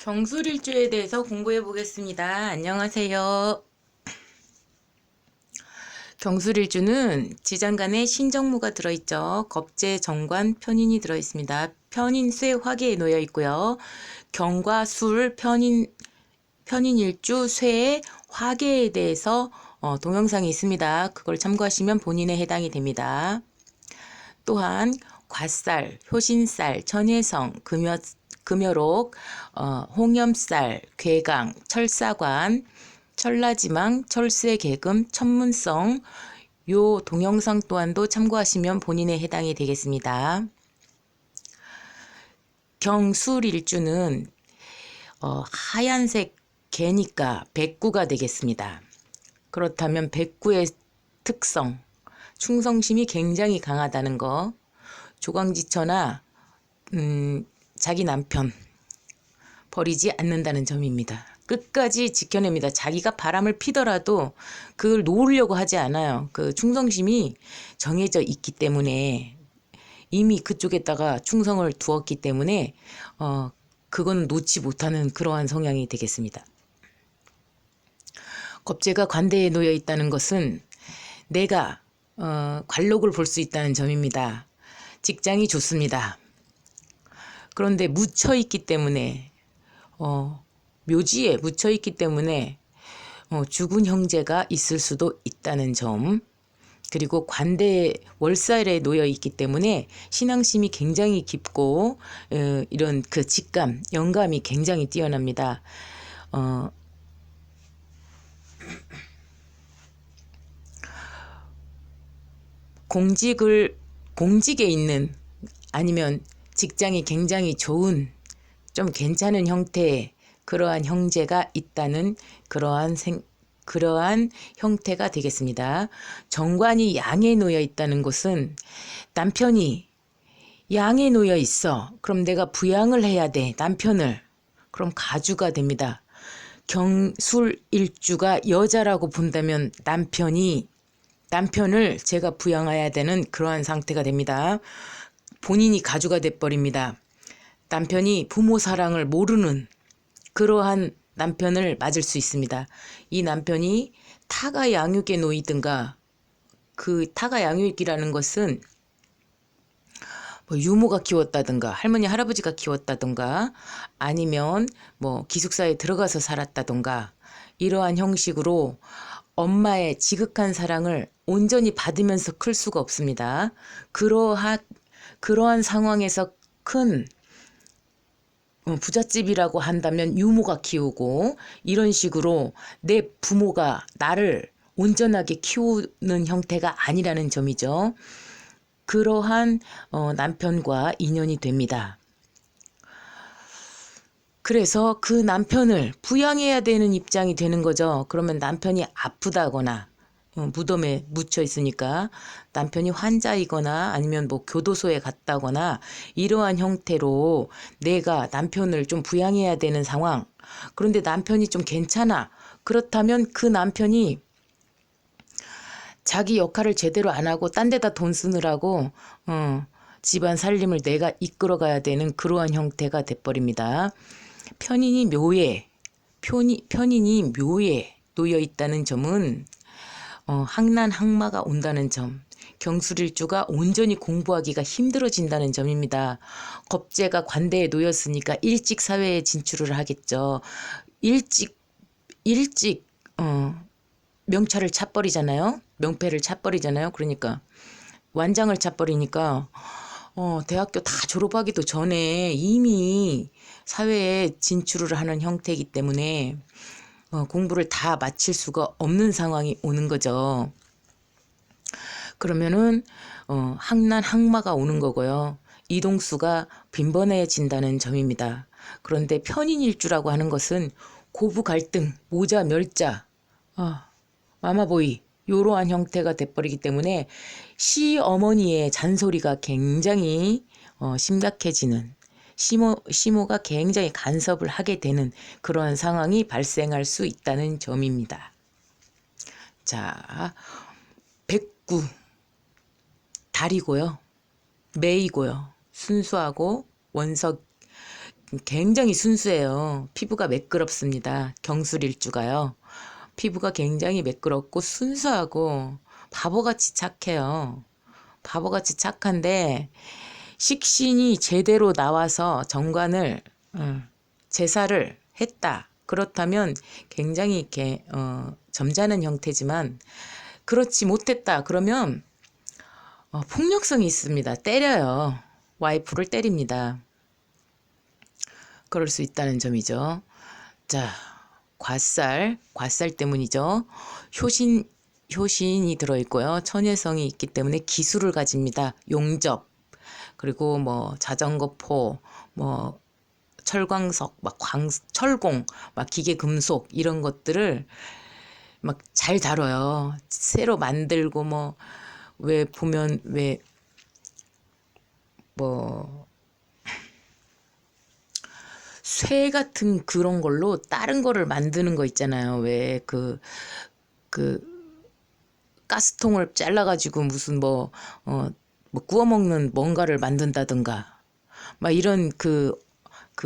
경술일주에 대해서 공부해 보겠습니다. 안녕하세요. 경술일주는 지장간에 신정무가 들어있죠. 겁재, 정관, 편인이 들어있습니다. 편인, 쇠, 화계에 놓여 있고요. 경과, 술, 편인일주, 쇠, 화계에 대해서 동영상이 있습니다. 그걸 참고하시면 본인에 해당이 됩니다. 또한 괄살, 효신살, 천혜성, 금여록, 홍염살, 괴강, 철사관, 철라지망, 철쇠개금, 천문성 요 동영상 또한도 참고하시면 본인에 해당이 되겠습니다. 경술일주는 하얀색 개니까 백구가 되겠습니다. 그렇다면 백구의 특성, 충성심이 굉장히 강하다는 거, 조강지처나 자기 남편 버리지 않는다는 점입니다. 끝까지 지켜냅니다. 자기가 바람을 피더라도 그걸 놓으려고 하지 않아요. 그 충성심이 정해져 있기 때문에 이미 그쪽에다가 충성을 두었기 때문에 그건 놓지 못하는 그러한 성향이 되겠습니다. 겁재가 관대에 놓여 있다는 것은 내가 관록을 볼 수 있다는 점입니다. 직장이 좋습니다. 그런데 묻혀 있기 때문에 묘지에 묻혀 있기 때문에 죽은 형제가 있을 수도 있다는 점, 그리고 관대 월살에 놓여 있기 때문에 신앙심이 굉장히 깊고 이런 그 직감, 영감이 굉장히 뛰어납니다. 공직에 있는, 아니면 직장이 굉장히 좋은 좀 괜찮은 형태의 그러한 형제가 있다는 그러한 형태가 되겠습니다. 정관이 양에 놓여 있다는 것은 남편이 양에 놓여 있어. 그럼 내가 부양을 해야 돼. 남편을. 그럼 가주가 됩니다. 경술일주가 여자라고 본다면 남편을 제가 부양해야 되는 그러한 상태가 됩니다. 본인이 가주가 돼버립니다. 남편이 부모 사랑을 모르는 그러한 남편을 맞을 수 있습니다. 이 남편이 타가 양육에 놓이든가, 그 타가 양육이라는 것은 뭐 유모가 키웠다든가 할머니 할아버지가 키웠다든가 아니면 뭐 기숙사에 들어가서 살았다든가 이러한 형식으로 엄마의 지극한 사랑을 온전히 받으면서 클 수가 없습니다. 그러한 상황에서 큰 부잣집이라고 한다면 유모가 키우고, 이런 식으로 내 부모가 나를 온전하게 키우는 형태가 아니라는 점이죠. 그러한 남편과 인연이 됩니다. 그래서 그 남편을 부양해야 되는 입장이 되는 거죠. 그러면 남편이 아프다거나 무덤에 묻혀 있으니까 남편이 환자이거나 아니면 뭐 교도소에 갔다거나 이러한 형태로 내가 남편을 좀 부양해야 되는 상황. 그런데 남편이 좀 괜찮아. 그렇다면 그 남편이 자기 역할을 제대로 안 하고 딴 데다 돈 쓰느라고 집안 살림을 내가 이끌어 가야 되는 그러한 형태가 돼버립니다. 편인이 묘에 놓여 있다는 점은 항난항마가 온다는 점, 경술일주가 온전히 공부하기가 힘들어진다는 점입니다. 겁재가 관대에 놓였으니까 일찍 사회에 진출을 하겠죠. 일찍 명찰을 차버리잖아요. 명패를 차버리잖아요. 그러니까 완장을 차버리니까 대학교 다 졸업하기도 전에 이미 사회에 진출을 하는 형태이기 때문에 공부를 다 마칠 수가 없는 상황이 오는 거죠. 그러면은 항난항마가 오는 거고요. 이동수가 빈번해진다는 점입니다. 그런데 편인일주라고 하는 것은 고부 갈등, 모자 멸자, 마마보이 이러한 형태가 돼버리기 때문에 시어머니의 잔소리가 굉장히 심각해지는, 시모가 굉장히 간섭을 하게 되는 그러한 상황이 발생할 수 있다는 점입니다. 자, 백구, 달이고요. 매이고요. 순수하고 원석, 굉장히 순수해요. 피부가 매끄럽습니다. 경술일주가요. 피부가 굉장히 매끄럽고 순수하고 바보같이 착해요. 바보같이 착한데 식신이 제대로 나와서 정관을 제사를 했다. 그렇다면 굉장히 이렇게 점잖은 형태지만 그렇지 못했다. 그러면 폭력성이 있습니다. 때려요. 와이프를 때립니다. 그럴 수 있다는 점이죠. 자, 과살 때문이죠. 효신이 들어있고요. 천혜성이 있기 때문에 기술을 가집니다. 용접, 그리고 뭐 자전거포, 뭐 철광석, 막 철공, 막 기계 금속 이런 것들을 막 잘 다뤄요. 새로 만들고 뭐 왜 보면 왜 뭐 쇠 같은 그런 걸로 다른 거를 만드는 거 있잖아요. 왜 그 가스통을 잘라가지고 무슨 뭐 구워 먹는 뭔가를 만든다든가 막 이런 그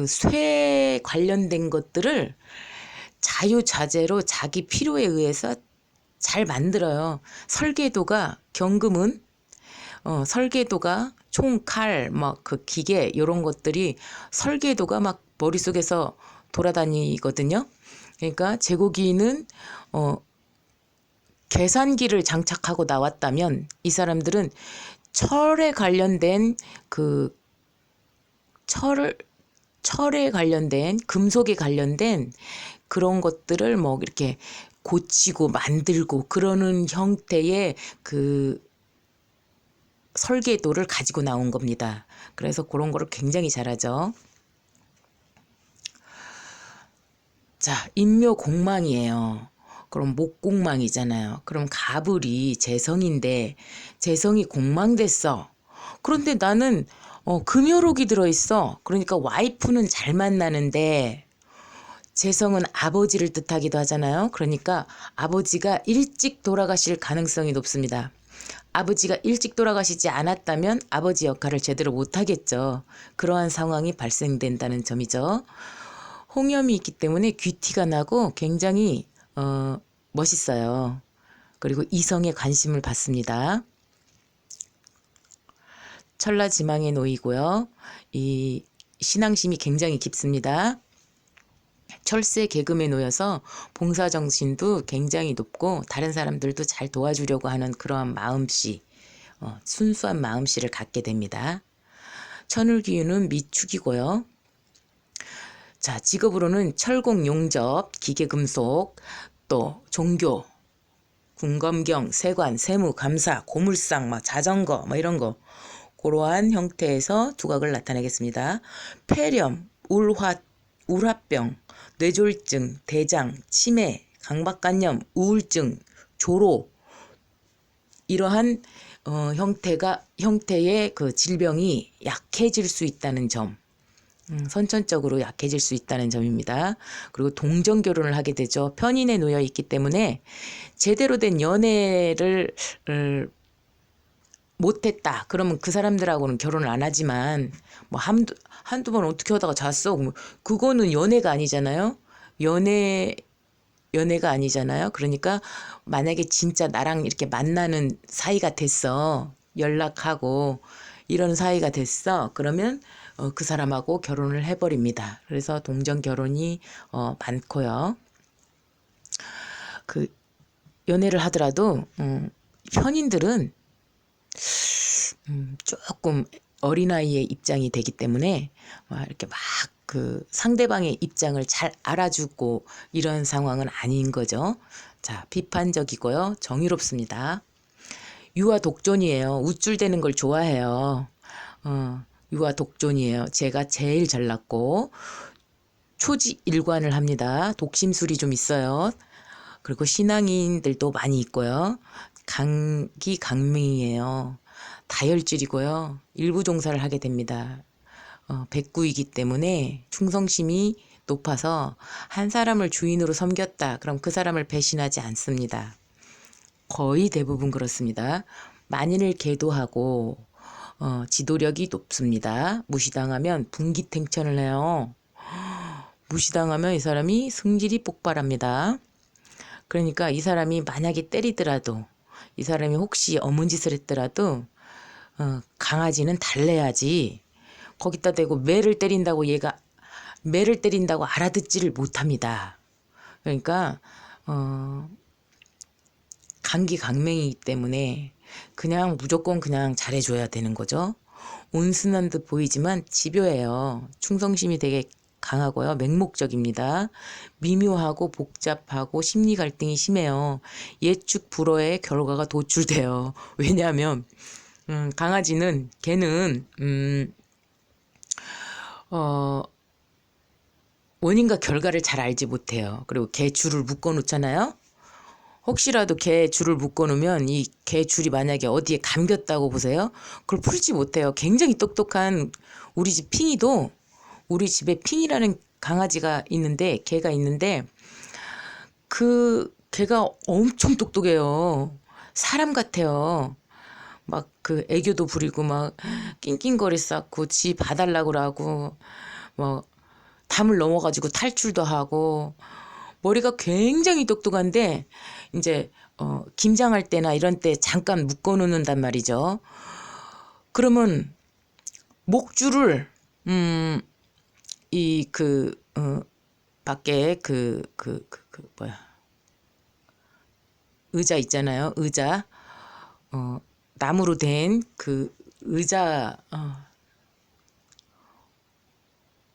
쇠 관련된 것들을 자유자재로 자기 필요에 의해서 잘 만들어요. 설계도가 경금은 설계도가 총, 칼, 막 그 기계 이런 것들이 설계도가 막 머릿속에서 돌아다니거든요. 그러니까 제고기는 계산기를 장착하고 나왔다면 이 사람들은 철에 관련된 그 철에 관련된 금속에 관련된 그런 것들을 뭐 이렇게 고치고 만들고 그러는 형태의 그 설계도를 가지고 나온 겁니다. 그래서 그런 거를 굉장히 잘하죠. 자, 인묘공망이에요. 그럼 목공망이잖아요. 그럼 가불이 재성인데 재성이 공망됐어. 그런데 나는 금요록이 들어있어. 그러니까 와이프는 잘 만나는데 재성은 아버지를 뜻하기도 하잖아요. 그러니까 아버지가 일찍 돌아가실 가능성이 높습니다. 아버지가 일찍 돌아가시지 않았다면 아버지 역할을 제대로 못하겠죠. 그러한 상황이 발생된다는 점이죠. 홍염이 있기 때문에 귀티가 나고 굉장히 멋있어요. 그리고 이성에 관심을 받습니다. 천라지망에 놓이고요. 이 신앙심이 굉장히 깊습니다. 철새 계금에 놓여서 봉사정신도 굉장히 높고 다른 사람들도 잘 도와주려고 하는 그러한 마음씨, 순수한 마음씨를 갖게 됩니다. 천을기운은 미축이고요. 자, 직업으로는 철공, 용접, 기계금속, 또 종교, 군검경, 세관, 세무, 감사, 고물상, 막 자전거, 뭐 이런 거 그러한 형태에서 두각을 나타내겠습니다. 폐렴, 울화병, 뇌졸중, 대장, 치매, 강박관념, 우울증, 조로 이러한 형태의 그 질병이 약해질 수 있다는 점. 선천적으로 약해질 수 있다는 점입니다. 그리고 동정 결혼을 하게 되죠. 편인에 놓여 있기 때문에 제대로 된 연애를 못했다. 그러면 그 사람들하고는 결혼을 안 하지만 뭐 한두 번 어떻게 하다가 잤어. 그거는 연애가 아니잖아요. 연애가 아니잖아요. 그러니까 만약에 진짜 나랑 이렇게 만나는 사이가 됐어. 연락하고 이런 사이가 됐어. 그러면 그 사람하고 결혼을 해버립니다. 그래서 동정 결혼이 많고요. 그 연애를 하더라도 현인들은 조금 어린아이의 입장이 되기 때문에 이렇게 막 그 상대방의 입장을 잘 알아주고 이런 상황은 아닌 거죠. 자, 비판적이고요. 정의롭습니다. 유아 독존이에요. 우쭐대는 걸 좋아해요. 유아 독존이에요. 제가 제일 잘났고 초지일관을 합니다. 독심술이 좀 있어요. 그리고 신앙인들도 많이 있고요. 강기강명이에요. 다혈질이고요. 일부 종사를 하게 됩니다. 백구이기 때문에 충성심이 높아서 한 사람을 주인으로 섬겼다. 그럼 그 사람을 배신하지 않습니다. 거의 대부분 그렇습니다. 만인을 계도하고 지도력이 높습니다. 무시당하면 분기탱천을 해요. 무시당하면 이 사람이 성질이 폭발합니다. 그러니까 이 사람이 만약에 때리더라도, 이 사람이 혹시 어문 짓을 했더라도 강아지는 달래야지, 거기다 대고 매를 때린다고 얘가 매를 때린다고 알아듣지를 못합니다. 그러니까 강기강맹이기 때문에 그냥 무조건 그냥 잘해줘야 되는 거죠. 온순한 듯 보이지만 집요해요. 충성심이 되게 강하고요. 맹목적입니다. 미묘하고 복잡하고 심리 갈등이 심해요. 예측 불허의 결과가 도출돼요. 왜냐하면 강아지는 걔는 원인과 결과를 잘 알지 못해요. 그리고 개 줄을 묶어 놓잖아요. 혹시라도 개 줄을 묶어 놓으면 이 개 줄이 만약에 어디에 감겼다고 보세요. 그걸 풀지 못해요. 굉장히 똑똑한 우리 집 핑이도, 우리 집에 핑이라는 강아지가 있는데, 개가 있는데, 그 개가 엄청 똑똑해요. 사람 같아요. 막 그 애교도 부리고 막 낑낑거리 쌓고 지 봐달라고 하고 뭐 담을 넘어가지고 탈출도 하고, 머리가 굉장히 똑똑한데 이제 김장할 때나 이런 때 잠깐 묶어 놓는단 말이죠. 그러면 목줄을 이 밖에 뭐야, 의자 있잖아요. 의자, 나무로 된 그 의자,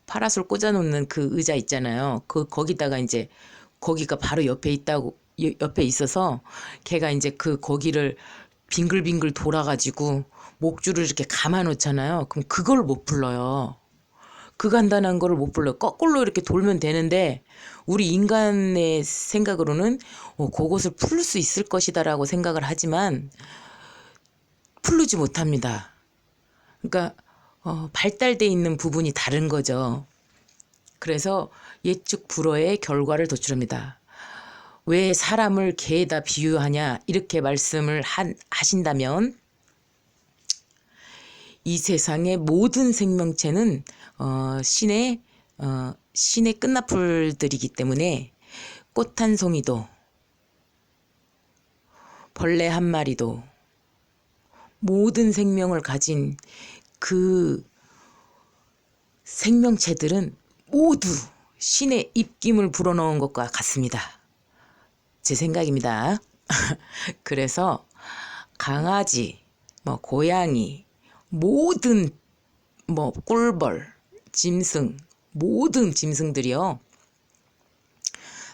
파라솔 꽂아놓는 그 의자 있잖아요. 거기다가 이제 거기가 바로 옆에 있다고, 옆에 있어서 걔가 이제 거기를 빙글빙글 돌아가지고 목줄을 이렇게 감아 놓잖아요. 그럼 그걸 못 불러요. 그 간단한 거를 못 불러요. 거꾸로 이렇게 돌면 되는데 우리 인간의 생각으로는 그것을 풀 수 있을 것이다라고 생각을 하지만 풀르지 못합니다. 그러니까 발달돼 있는 부분이 다른 거죠. 그래서 예측 불허의 결과를 도출합니다. 왜 사람을 개에다 비유하냐 이렇게 말씀을 하신다면, 이 세상의 모든 생명체는 신의 끝나풀들이기 때문에 꽃 한 송이도, 벌레 한 마리도, 모든 생명을 가진 그 생명체들은 모두 신의 입김을 불어넣은 것과 같습니다. 제 생각입니다. 그래서 강아지, 고양이, 모든 꿀벌, 짐승, 모든 짐승들이요,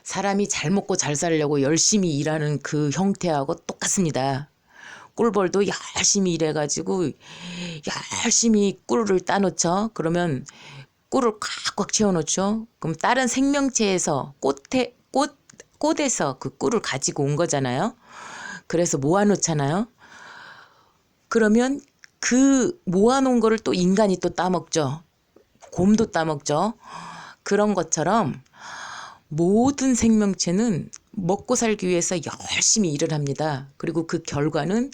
사람이 잘 먹고 잘 살려고 열심히 일하는 그 형태하고 똑같습니다. 꿀벌도 열심히 일해가지고 열심히 꿀을 따놓죠. 그러면 꿀을 꽉꽉 채워놓죠. 그럼 다른 생명체에서 꽃에서 그 꿀을 가지고 온 거잖아요. 그래서 모아놓잖아요. 그러면 그 모아놓은 거를 또 인간이 또 따먹죠. 곰도 따먹죠. 그런 것처럼 모든 생명체는 먹고 살기 위해서 열심히 일을 합니다. 그리고 그 결과는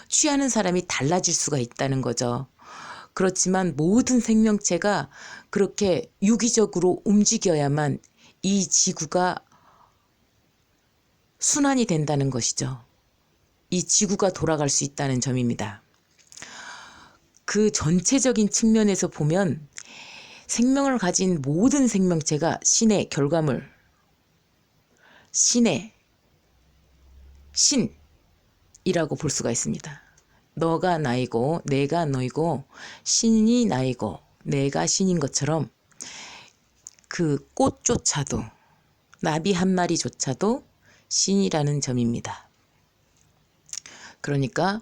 취하는 사람이 달라질 수가 있다는 거죠. 그렇지만 모든 생명체가 그렇게 유기적으로 움직여야만 이 지구가 순환이 된다는 것이죠. 이 지구가 돌아갈 수 있다는 점입니다. 그 전체적인 측면에서 보면 생명을 가진 모든 생명체가 신의 결과물, 신이라고 볼 수가 있습니다. 너가 나이고 내가 너이고 신이 나이고 내가 신인 것처럼 그 꽃조차도, 나비 한 마리조차도 신이라는 점입니다. 그러니까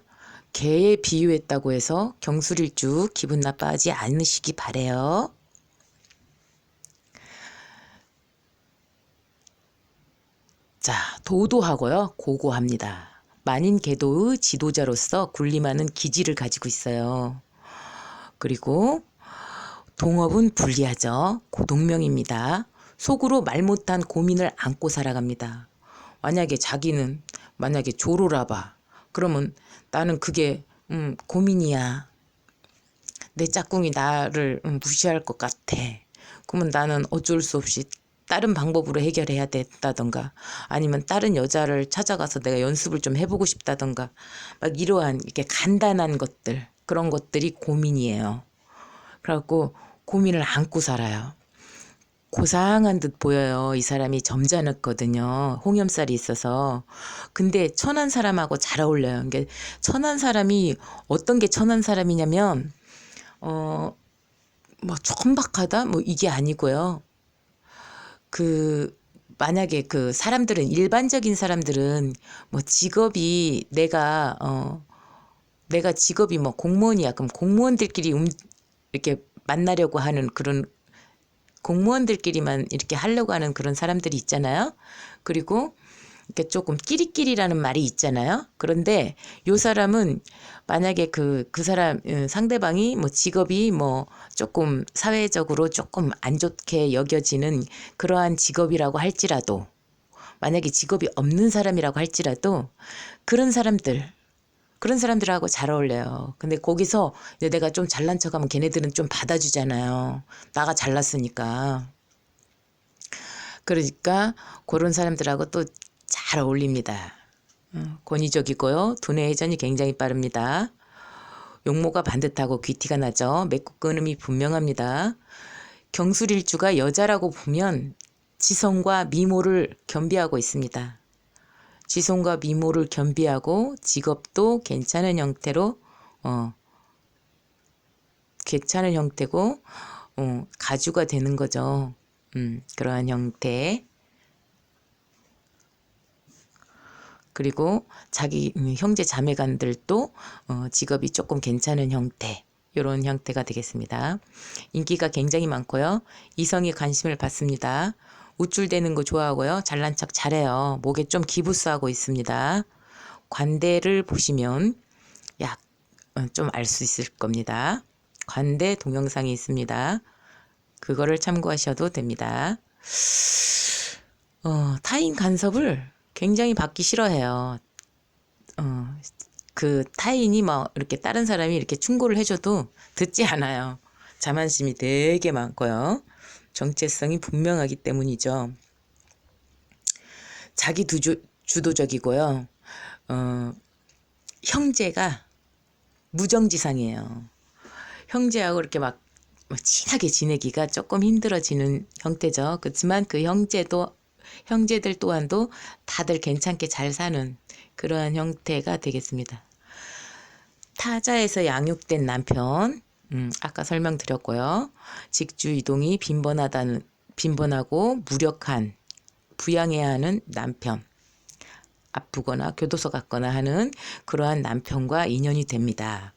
개에 비유했다고 해서 경술일주 기분 나빠하지 않으시기 바래요. 자, 도도하고요, 고고합니다. 만인계도의 지도자로서 군림하는 기질을 가지고 있어요. 그리고 동업은 불리하죠. 고동명입니다. 속으로 말 못한 고민을 안고 살아갑니다. 자기는 만약에 조로라봐. 그러면 나는 그게 고민이야. 내 짝꿍이 나를 무시할 것 같아. 그러면 나는 어쩔 수 없이 다른 방법으로 해결해야 된다던가 아니면 다른 여자를 찾아가서 내가 연습을 좀 해보고 싶다던가 막 이러한 이렇게 간단한 것들 그런 것들이 고민이에요. 그래갖고 고민을 안고 살아요. 고상한 듯 보여요. 이 사람이 점잖았거든요. 홍염살이 있어서. 근데 천한 사람하고 잘 어울려요. 그러니까 천한 사람이 어떤 게 천한 사람이냐면 뭐 천박하다 뭐 이게 아니고요. 그 만약에 그 사람들은 일반적인 사람들은 뭐 직업이 내가 직업이 뭐 공무원이야. 그럼 공무원들끼리 이렇게 만나려고 하는 그런 공무원들끼리만 이렇게 하려고 하는 그런 사람들이 있잖아요. 그리고 이렇게 조금 끼리끼리라는 말이 있잖아요. 그런데 요 사람은 만약에 그 사람 상대방이 뭐 직업이 뭐 조금 사회적으로 조금 안 좋게 여겨지는 그러한 직업이라고 할지라도 만약에 직업이 없는 사람이라고 할지라도 그런 사람들하고 잘 어울려요. 근데 거기서 이제 내가 좀 잘난 척하면 걔네들은 좀 받아주잖아요. 나가 잘났으니까. 그러니까 그런 사람들하고 또 잘 어울립니다. 권위적이고요. 두뇌 회전이 굉장히 빠릅니다. 용모가 반듯하고 귀티가 나죠. 맺고 끊음이 분명합니다. 경술일주가 여자라고 보면 지성과 미모를 겸비하고 있습니다. 지성과 미모를 겸비하고 직업도 괜찮은 형태로 괜찮은 형태고 가주가 되는 거죠. 그러한 형태. 그리고 자기 형제 자매간들도 직업이 조금 괜찮은 형태 이런 형태가 되겠습니다. 인기가 굉장히 많고요. 이성이 관심을 받습니다. 우쭐대는 거 좋아하고요. 잘난 척 잘해요. 목에 좀 기부스하고 있습니다. 관대를 보시면 좀 알 수 있을 겁니다. 관대 동영상이 있습니다. 그거를 참고하셔도 됩니다. 타인 간섭을 굉장히 받기 싫어해요. 그 타인이 뭐 이렇게 다른 사람이 이렇게 충고를 해줘도 듣지 않아요. 자만심이 되게 많고요. 정체성이 분명하기 때문이죠. 자기 주도적이고요. 형제가 무정지상이에요. 형제하고 이렇게 막 친하게 지내기가 조금 힘들어지는 형태죠. 그렇지만 그 형제들 또한도 다들 괜찮게 잘 사는 그러한 형태가 되겠습니다. 타자에서 양육된 남편, 아까 설명드렸고요. 직주 이동이 빈번하고 무력한 부양해야 하는 남편, 아프거나 교도소 갔거나 하는 그러한 남편과 인연이 됩니다.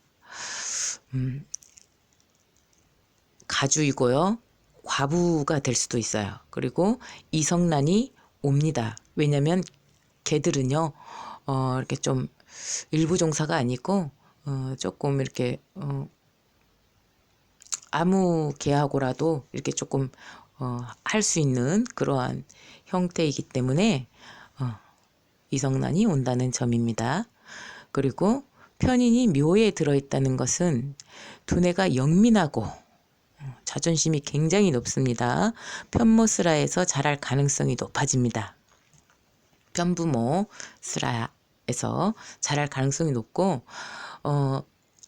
가주이고요. 과부가 될 수도 있어요. 그리고 이성난이 옵니다. 왜냐면 개들은요, 이렇게 좀 일부 종사가 아니고, 조금 이렇게, 아무 개하고라도 이렇게 조금, 할 수 있는 그러한 형태이기 때문에, 이성난이 온다는 점입니다. 그리고 편인이 묘에 들어있다는 것은 두뇌가 영민하고 자존심이 굉장히 높습니다. 편모스라에서 자랄 가능성이 높아집니다. 편부모스라에서 자랄 가능성이 높고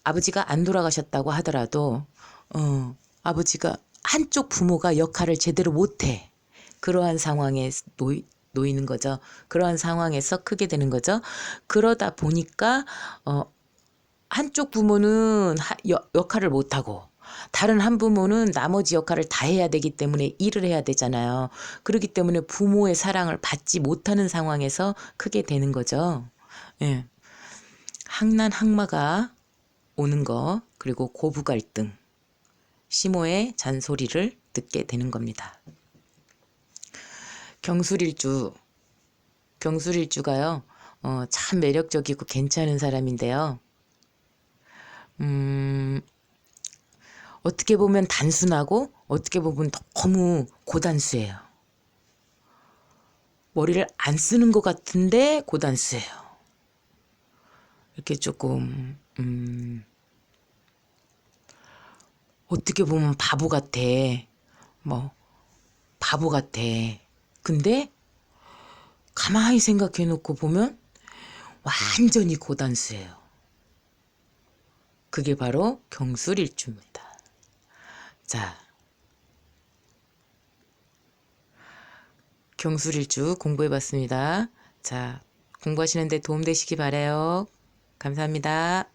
아버지가 안 돌아가셨다고 하더라도 아버지가 한쪽 부모가 역할을 제대로 못해. 그러한 상황에 놓이는 거죠. 그러한 상황에서 크게 되는 거죠. 그러다 보니까 한쪽 부모는 역할을 못하고 다른 한 부모는 나머지 역할을 다 해야 되기 때문에 일을 해야 되잖아요. 그렇기 때문에 부모의 사랑을 받지 못하는 상황에서 크게 되는 거죠. 예. 항난항마가 오는 거 그리고 고부 갈등 시모의 잔소리를 듣게 되는 겁니다. 경술일주가요. 참 매력적이고 괜찮은 사람인데요. 어떻게 보면 단순하고 어떻게 보면 너무 고단수예요. 머리를 안 쓰는 것 같은데 고단수예요. 이렇게 조금 어떻게 보면 바보 같아. 뭐 바보 같아. 근데 가만히 생각해 놓고 보면 완전히 고단수예요. 그게 바로 경술일주입니다. 자, 경술일주 공부해봤습니다. 자, 공부하시는데 도움되시기 바라요. 감사합니다.